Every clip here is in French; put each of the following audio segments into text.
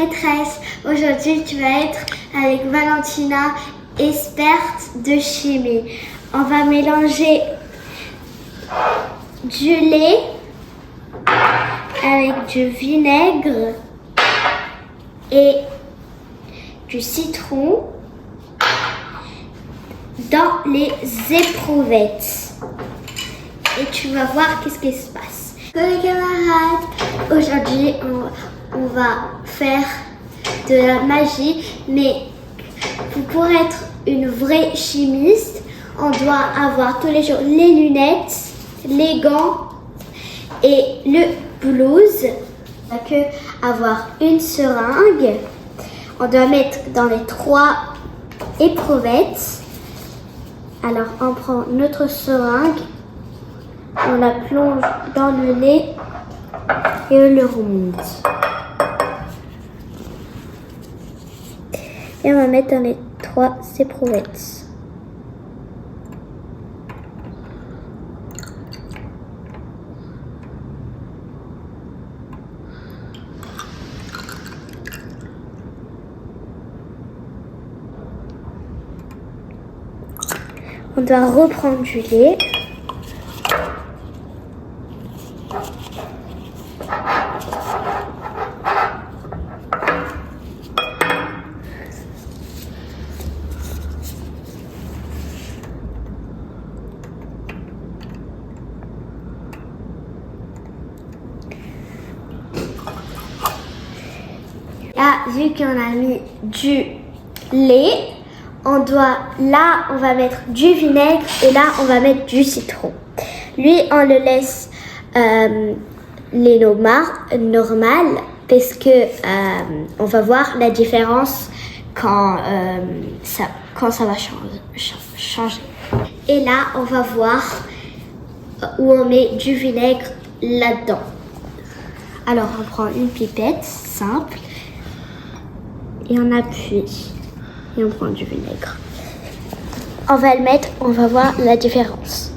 maîtresse. Aujourd'hui, tu vas être avec Valentina, experte de chimie. On va mélanger du lait avec du vinaigre et du citron dans les éprouvettes. Et tu vas voir qu'est-ce qui se passe. Coucou les camarades, aujourd'hui on va faire de la magie, mais pour être une vraie chimiste, on doit avoir tous les jours les lunettes, les gants et le blouse. On n'a que avoir une seringue. On doit mettre dans les 3 éprouvettes. Alors on prend notre seringue, on la plonge dans le lait et on le remonte. Et on va mettre dans les 3 éprouvettes. On doit reprendre du lait. Là, vu qu'on a mis du lait, on va mettre du vinaigre et là, on va mettre du citron. Lui, on le laisse les normal parce que on va voir la différence quand ça va changer. Et là, on va voir où on met du vinaigre là-dedans. Alors, on prend une pipette simple et on appuie. Et on prend du vinaigre. On va le mettre, on va voir la différence.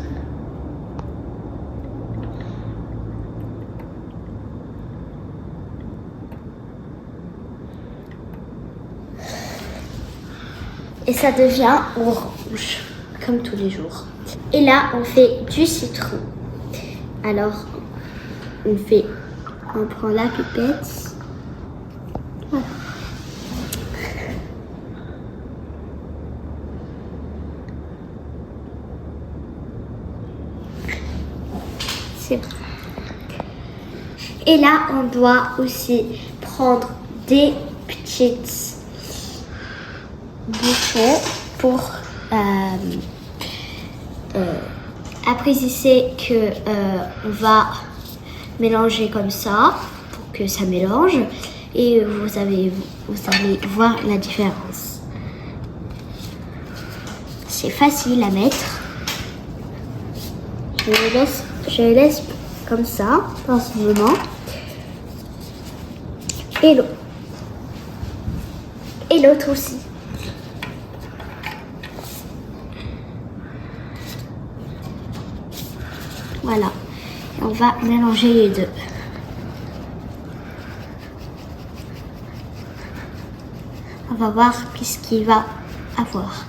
Et ça devient orange, comme tous les jours. Et là, on fait du citron. Alors, on prend la pipette. Voilà. Et là, on doit aussi prendre des petites bouchons pour apprécier que on va mélanger comme ça pour que ça mélange et vous allez voir la différence. C'est facile à mettre. Je les laisse comme ça, en ce moment. Et l'autre. Et l'autre aussi. Voilà. Et on va mélanger les deux. On va voir qu'est-ce qu'il va avoir.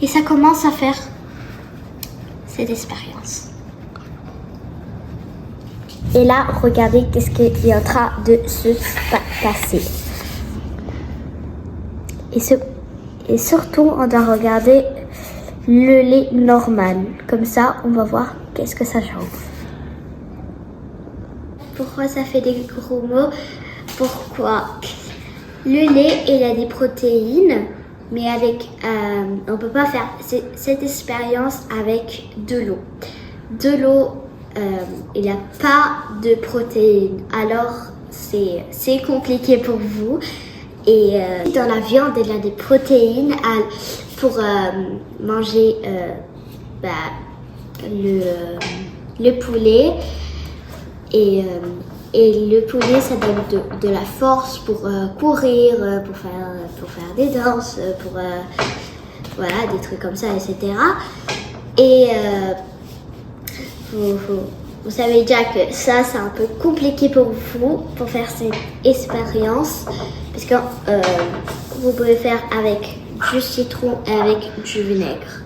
Et ça commence à faire cette expérience. Et là, regardez qu'est-ce qui est en train de se passer. Et surtout, on doit regarder le lait normal. Comme ça, on va voir qu'est-ce que ça change. Pourquoi ça fait des gros mots? Pourquoi? Le lait, il a des protéines. Mais on ne peut pas faire cette expérience avec de l'eau. De l'eau, il n'y a pas de protéines. Alors, c'est compliqué pour vous. Et dans la viande, il y a des protéines pour manger le poulet. Et le poulet, ça donne de la force pour courir, pour faire des danses, voilà, des trucs comme ça, etc. Et vous savez déjà que ça, c'est un peu compliqué pour vous, pour faire cette expérience, parce que vous pouvez faire avec du citron et avec du vinaigre.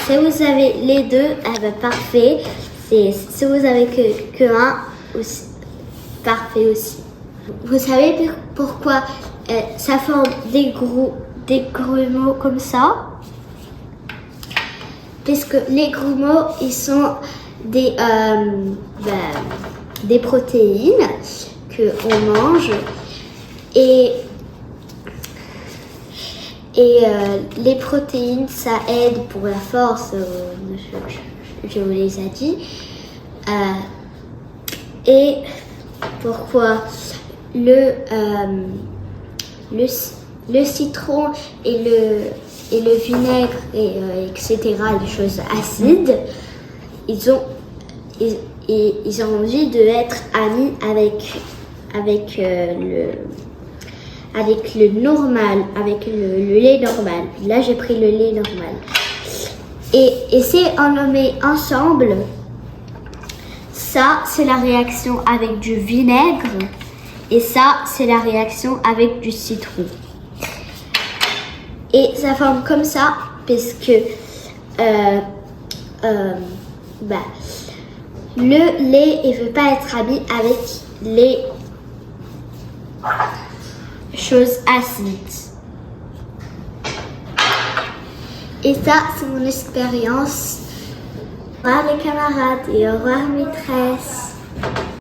Si vous avez les deux, parfait. Si vous avez que un, aussi, parfait aussi. Vous savez pourquoi ça forme des grumeaux comme ça? Parce que les grumeaux, ils sont des protéines qu'on mange et les protéines, ça aide pour la force, je vous les ai dit. Et pourquoi le citron et le vinaigre, etc., les choses acides, ils ont envie d'être amis avec le normal, avec le lait normal. Là, j'ai pris le lait normal. Et si on le met ensemble, ça, c'est la réaction avec du vinaigre. Et ça, c'est la réaction avec du citron. Et ça forme comme ça, parce que le lait, il ne veut pas être ami avec les choses acides. Et ça, c'est mon expérience. Au revoir les camarades et au revoir maîtresse.